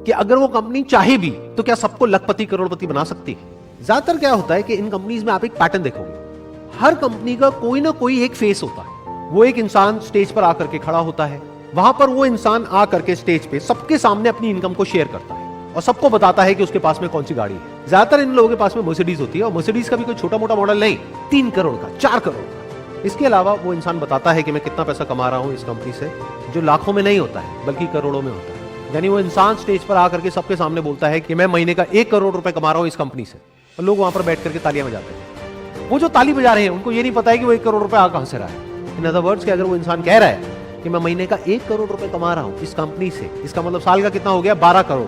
कि अगर वो कंपनी चाहे भी तो क्या सबको लखपति करोड़पति बना सकती है। ज्यादातर क्या होता है कि इन कंपनीज में आप एक पैटर्न देखोगे, हर कंपनी का कोई ना कोई एक फेस होता है। वो एक इंसान स्टेज पर आकर के खड़ा होता है, वहां पर वो इंसान आकर के स्टेज पे सबके सामने अपनी इनकम को शेयर करता है और सबको बताता है कि उसके पास में कौन सी गाड़ी है। ज्यादातर इन लोगों के पास में मर्सिडीज होती है, और मर्सिडीज का भी कोई छोटा मोटा मॉडल नहीं, 3 करोड़ का, 4 करोड़ का। इसके अलावा वो इंसान बताता है कि मैं कितना पैसा कमा रहा हूं इस कंपनी से, जो लाखों में नहीं होता है बल्कि करोड़ों में होता है। यानी वो इंसान स्टेज पर आकर के सबके सामने बोलता है कि मैं महीने का 1 करोड़ रुपए कमा रहा हूं इस कंपनी से, और लोग वहां पर बैठ करके तालियां बजाते हैं। वो जो ताली बजा रहे हैं उनको ये नहीं पता है कि वो 1 करोड़ रुपए आ कहां से रहा है। इन अदर वर्ड्स, अगर वो इंसान कह रहा है कि मैं महीने का 1 करोड़ रुपए कमा रहा हूं इस कंपनी से, इसका मतलब साल का कितना हो गया, 12 करोड़।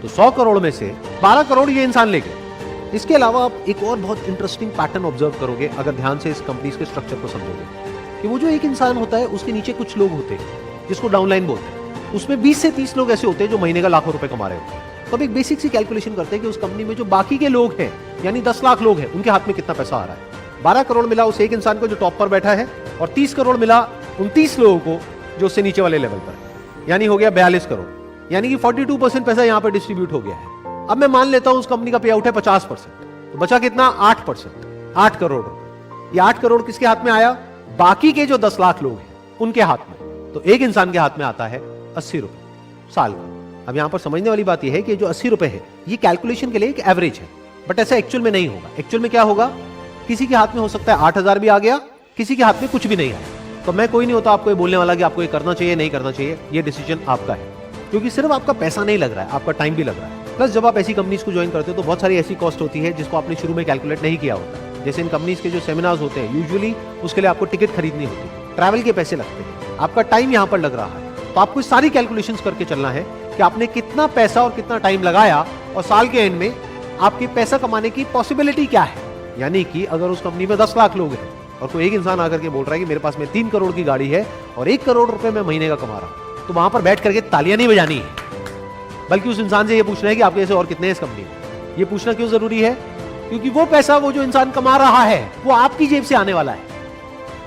तो 100 करोड़ में से 12 करोड़ ये इंसान ले गया। इसके अलावा आप एक और बहुत इंटरेस्टिंग पैटर्न ऑब्जर्व करोगे अगर ध्यान से इस कंपनी के स्ट्रक्चर को समझोगे, कि वो जो एक इंसान होता है उसके नीचे कुछ लोग होते हैं जिसको डाउनलाइन बोलते हैं। उसमें 20 से 30 लोग ऐसे होते हैं जो महीने का लाखों रुपए कमा रहे होते हैं। तो अब एक बेसिक सी कैलकुलेशन करते हैं कि उस कंपनी में जो बाकी के लोग हैं, यानी 10 लाख लोग हैं, उनके हाथ में कितना पैसा आ रहा है। 12 करोड़ मिला उस एक इंसान को जो टॉप पर बैठा है, और 30 करोड़ मिला 29 लोगों को जो उससे नीचे वाले लेवल पर है, यानी हो गया 42 करोड़। यानी कि 42% पैसा यहां पर डिस्ट्रीब्यूट हो गया है। अब मैं मान लेता हूं उस कंपनी का पे आउट है 50%, तो बचा कितना, 8%, 8 करोड़। ये 8 करोड़ किसके हाथ में आया, बाकी के जो 10 लाख लोग हैं उनके हाथ में। तो एक इंसान के हाथ में आता है 80 रुपए साल का। अब यहां पर समझने वाली बात यह है कि जो 80 रुपए है ये कैलकुलेशन के लिए एक एवरेज है, बट ऐसा एक्चुअल में नहीं होगा। एक्चुअल में क्या होगा, किसी के हाथ में हो सकता है 8,000 भी आ गया, किसी के हाथ में कुछ भी नहीं आया। तो मैं कोई नहीं होता आपको ये बोलने वाला कि आपको ये करना चाहिए नहीं करना चाहिए, ये डिसीजन आपका है, क्योंकि सिर्फ आपका पैसा नहीं लग रहा है, आपका टाइम भी लग रहा है। प्लस जब आप ऐसी कंपनीज को ज्वाइन करते हो तो बहुत सारी ऐसी कॉस्ट होती है जिसको आपने शुरू में कैलकुलेट नहीं किया होता। जैसे इन कंपनीज के जो सेमिनार्स होते हैं, यूजुअली उसके लिए आपको टिकट खरीदनी होती है, ट्रैवल के पैसे लगते हैं, आपका टाइम यहां पर लग रहा है। तो आपको सारी कैलकुलेशंस करके चलना है कि आपने कितना पैसा और कितना टाइम लगाया, और साल के एंड में आपके पैसा कमाने की पॉसिबिलिटी क्या है। यानी कि अगर उस कंपनी में 10 लाख लोग हैं और कोई एक इंसान आकर के बोल रहा है कि मेरे पास में 3 करोड़ की गाड़ी है और 1 करोड़ रुपए मैं महीने का कमा रहा हूं, तो वहां पर बैठ करके तालियां नहीं बजानी है, बल्कि उस इंसान से यह पूछना है कि आपके ऐसे और कितने हैं इस कंपनी में। यह पूछना क्यों जरूरी है, क्योंकि वो पैसा वो जो इंसान कमा रहा है वो आपकी जेब से आने वाला है।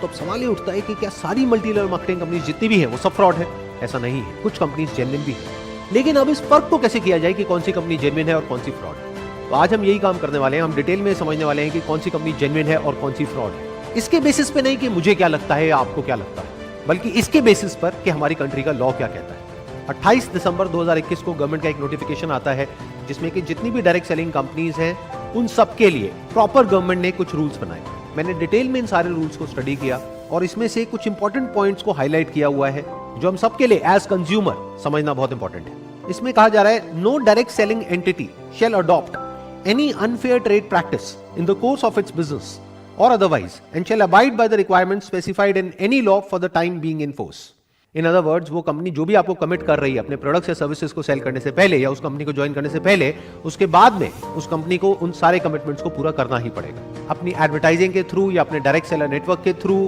तो अब सवाल ये उठता है कि क्या सारी मल्टी लेवल मार्केटिंग कंपनीज जितनी भी है वो सब फ्रॉड है। ऐसा नहीं है, कुछ कंपनीज जेन्युइन भी है। लेकिन अब इस फर्क को कैसे किया जाए कि कौन सी कंपनी जेन्युइन है और कौन सी फ्रॉड है। तो आज हम यही काम करने वाले हैं, हम डिटेल में समझने वाले हैं कि कौन सी कंपनी जेन्युइन है और कौन सी फ्रॉड है। इसके बेसिस पे नहीं कि मुझे क्या लगता है या आपको क्या लगता है, बल्कि इसके बेसिस पर कि हमारी कंट्री का लॉ क्या कहता है। 28 दिसंबर 2021 को गवर्नमेंट का एक नोटिफिकेशन आता है जिसमें कि जितनी भी डायरेक्ट सेलिंग कंपनीज हैं उन सबके लिए प्रॉपर गवर्नमेंट ने कुछ रूल्स बनाए। मैंने डिटेल में इन सारे रूल्स को स्टडी किया और इसमें से कुछ इंपॉर्टेंट पॉइंट्स को हाईलाइट किया हुआ है जो हम सबके लिए एज कंज्यूमर समझना बहुत इंपॉर्टेंट है। इसमें कहा जा रहा है, no direct selling entity shall adopt any unfair trade practice in the course of its business और otherwise and shall abide by the requirements specified in any law for the time being in force. In other words, वो company जो भी आपको commit कर रही है अपने products या सर्विसेज को सेल करने से पहले या उस कंपनी को ज्वाइन करने से पहले, उसके बाद में उस कंपनी को उन सारे कमिटमेंट्स को पूरा करना ही पड़ेगा। अपनी एडवर्टाइजिंग के थ्रू या अपने डायरेक्ट सेलर नेटवर्क के थ्रू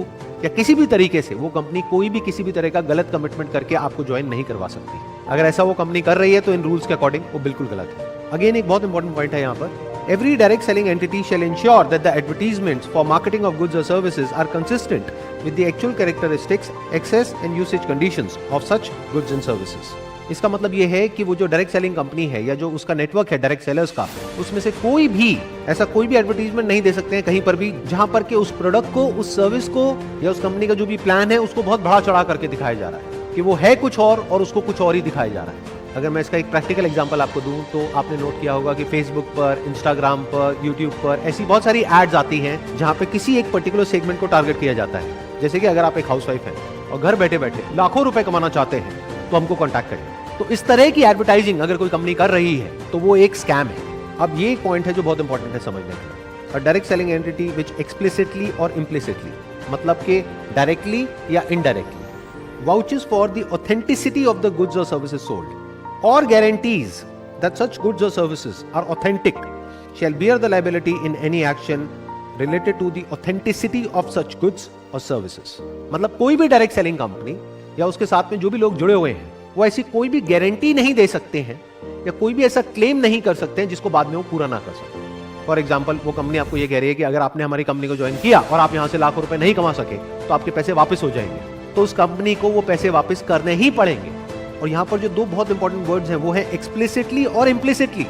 या किसी भी तरीके से वो कंपनी कोई भी किसी भी तरह का गलत कमिटमेंट करके आपको ज्वाइन नहीं करवा सकती। अगर ऐसा वो कंपनी कर रही है तो इन रूल्स के अकॉर्डिंग वो बिल्कुल गलत है। अगेन एक बहुत इंपॉर्टेंट पॉइंट है यहाँ पर, every direct selling entity shall ensure that the advertisements for marketing of goods or services are consistent with the actual characteristics, access and usage conditions of such goods and services. इसका मतलब ये है कि वो जो डायरेक्ट सेलिंग कंपनी है या जो उसका नेटवर्क है डायरेक्ट सेलर्स का, उसमें से कोई भी ऐसा कोई भी एडवर्टीजमेंट नहीं दे सकते हैं कहीं पर भी जहां पर कि उस प्रोडक्ट को, उस सर्विस को या उस कंपनी का जो भी प्लान है उसको बहुत बढ़ा चढ़ा करके दिखाया जा रहा है कि वो है कुछ और उसको कुछ और ही दिखाया जा रहा है। अगर मैं इसका एक प्रैक्टिकल एग्जांपल आपको दूं तो आपने नोट किया होगा कि फेसबुक पर, इंस्टाग्राम पर, यूट्यूब पर ऐसी बहुत सारी एड्स आती हैं जहां पे किसी एक पर्टिकुलर सेगमेंट को टारगेट किया जाता है। जैसे कि अगर आप एक हाउसवाइफ हैं और घर बैठे बैठे लाखों रुपए कमाना चाहते हैं तो हमको कॉन्टैक्ट करें। तो इस तरह की एडवर्टाइजिंग अगर कोई कंपनी कर रही है तो वो एक स्कैम है। अब ये एक पॉइंट है जो बहुत इंपॉर्टेंट है समझने के लिए। Direct selling entity which explicitly और इम्प्लिसिटली, मतलब कि डायरेक्टली या indirectly, vouches for the authenticity of the goods और services sold or guarantees that such goods or services are authentic shall bear the liability in any action related to the authenticity of such goods or services। मतलब कोई भी direct selling company या उसके साथ में जो भी लोग जुड़े हुए हैं वो ऐसी कोई भी गारंटी नहीं दे सकते हैं या कोई भी ऐसा क्लेम नहीं कर सकते हैं जिसको बाद में वो पूरा ना कर सके। फॉर एग्जाम्पल, वो कंपनी आपको ये कह रही है कि अगर आपने हमारी कंपनी को ज्वाइन किया और आप यहां से लाखों रुपए नहीं कमा सके तो आपके पैसे वापस हो जाएंगे, तो उस कंपनी को वो पैसे वापस करने ही पड़ेंगे। और यहाँ पर जो दो बहुत इंपॉर्टेंट वर्ड्स हैं वो है एक्सप्लिसिटली और इम्प्लिसिटली।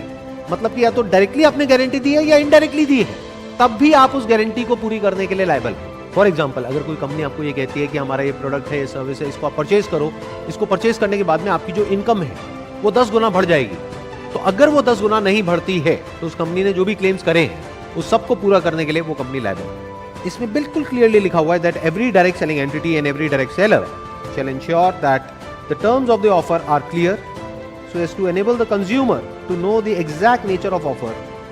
मतलब कि या तो डायरेक्टली आपने गारंटी दी है या इनडायरेक्टली दी है, तब भी आप उस गारंटी को पूरी करने के लिए लायबल है। फॉर एग्जाम्पल, अगर कोई कंपनी आपको ये कहती है कि हमारा ये प्रोडक्ट है, ये सर्विस है, इसको आप परचेज करो, इसको परचेज करने के बाद में आपकी जो इनकम है वो 10 गुना बढ़ जाएगी, तो अगर वो 10 गुना नहीं बढ़ती है तो उस कंपनी ने जो भी क्लेम्स करे हैं उस सबको पूरा करने के लिए वो कंपनी लायबल है। इसमें बिल्कुल क्लियरली लिखा हुआ है that every direct selling entity and every direct seller shall ensure that the terms of the offer are clear so as to enable the consumer to know the exact nature of offer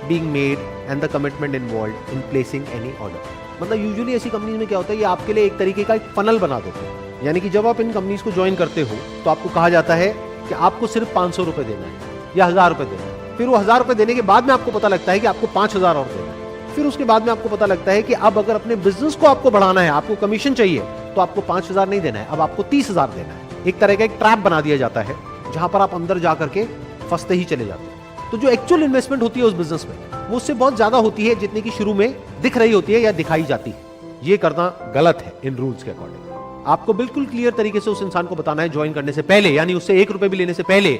being made and the commitment involved in placing any order। मतलब usually ऐसी companies में क्या होता है, ये आपके लिए एक तरीके का एक फनल बना देते हैं। यानी कि जब आप इन कंपनीज को ज्वाइन करते हो तो आपको कहा जाता है कि आपको सिर्फ 500 रुपए देना है या 1000 रुपए देना है। फिर वो 1000 रुपए देने के बाद में आपको पता लगता है कि आपको 5000 और देना है। फिर उसके बाद में आपको पता लगता है कि अब अगर अपने बिजनेस को आपको बढ़ाना है, आपको कमीशन चाहिए, तो आपको 5000 नहीं देना है, अब आपको 30000 देना है। एक तरह का एक ट्रैप बना दिया जाता है जहां पर आप अंदर जाकर के फंसते ही चले जाते हैं। तो जो एक्चुअल इन्वेस्टमेंट होती है उस बिजनेस में वो उससे बहुत ज्यादा होती है जितनी की शुरू में दिख रही होती है या दिखाई जाती है। ये करना गलत है इन रूल्स के अकॉर्डिंग। आपको बिल्कुल क्लियर तरीके से उस इंसान को बताना है ज्वाइन करने से पहले, यानी उससे 1 रुपए भी लेने से पहले,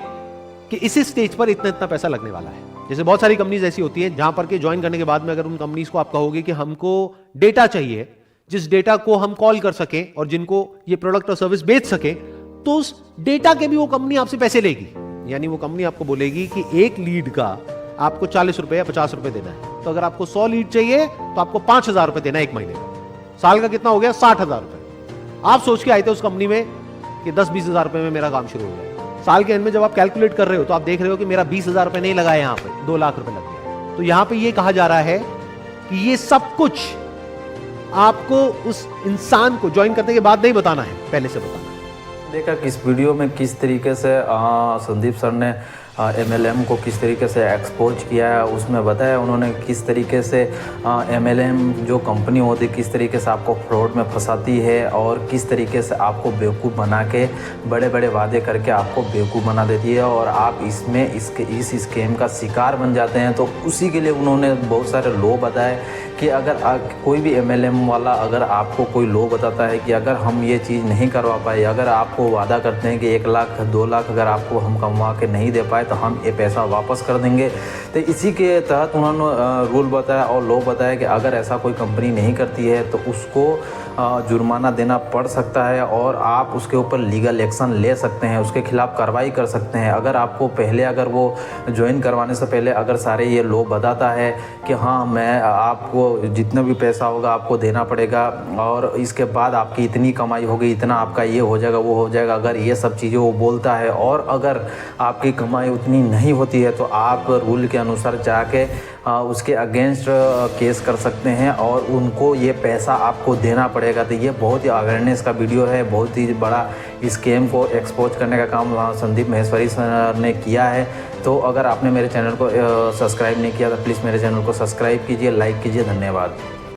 कि इसी स्टेज पर इतना इतना पैसा लगने वाला है। जैसे बहुत सारी कंपनीज ऐसी होती है जहां पर के ज्वाइन करने के बाद में अगर उन कंपनीज को आप कहोगे कि हमको डेटा चाहिए, जिस डेटा को हम कॉल कर सकें और जिनको ये प्रोडक्ट और सर्विस बेच सके, तो उस डेटा के भी वो कंपनी आपसे पैसे लेगी। यानी वो कंपनी आपको बोलेगी कि एक लीड का आपको 40 रुपए या 50 रुपए देना है, तो अगर आपको 100 लीड चाहिए तो आपको 5000 रुपए देना है एक महीने में। साल का कितना हो गया? 60,000 रुपए। आप सोच के आए थे उस कंपनी में कि 10-20 हजार रुपए में मेरा काम शुरू हो गया। साल के एंड में जब आप कैलकुलेट कर रहे हो तो आप देख रहे हो कि मेरा 20,000 रुपए नहीं लगा है, यहाँ पे 2 लाख रुपए लग गया। तो यहाँ पे ये कहा जा रहा है कि ये सब कुछ आपको उस इंसान को ज्वाइन करने के बाद नहीं बताना है, पहले से बताना है। देखा किस वीडियो में किस तरीके से संदीप सर ने MLM को किस तरीके से एक्सपोज किया है, उसमें बताया उन्होंने किस तरीके से MLM जो कंपनी होती है किस तरीके से आपको फ्रॉड में फंसाती है और किस तरीके से आपको बेवकूफ़ बना के बड़े बड़े वादे करके आपको बेवकूफ़ बना देती है और आप इसमें इस स्कैम का शिकार बन जाते हैं। तो उसी के लिए उन्होंने बहुत सारे लॉ बताए कि अगर कोई भी MLM वाला अगर आपको कोई लॉ बताता है कि अगर हम ये चीज़ नहीं करवा पाए, अगर आपको वादा करते हैं कि 1 लाख 2 लाख अगर आपको हम कमा के नहीं दे पाए तो हम ये पैसा वापस कर देंगे। तो इसी के तहत उन्होंने रूल बताया और लॉ बताया कि अगर ऐसा कोई कंपनी नहीं करती है तो उसको जुर्माना देना पड़ सकता है और आप उसके ऊपर लीगल एक्शन ले सकते हैं, उसके खिलाफ कार्रवाई कर सकते हैं। अगर आपको पहले अगर वो ज्वाइन करवाने से पहले अगर सारे ये लॉ बताता है कि हाँ मैं आपको जितना भी पैसा होगा आपको देना पड़ेगा और इसके बाद आपकी इतनी कमाई होगी, इतना आपका ये हो जाएगा वो हो जाएगा, अगर ये सब चीज़ें वो बोलता है और अगर आपकी कमाई उतनी नहीं होती है तो आप रूल के अनुसार जाके उसके अगेंस्ट केस कर सकते हैं और उनको ये पैसा आपको देना पड़ेगा। तो ये बहुत ही अवेयरनेस का वीडियो है, बहुत ही बड़ा स्कैम को एक्सपोज करने का काम संदीप महेश्वरी सर ने किया है। तो अगर आपने मेरे चैनल को सब्सक्राइब नहीं किया तो प्लीज़ मेरे चैनल को सब्सक्राइब कीजिए, लाइक कीजिए। धन्यवाद।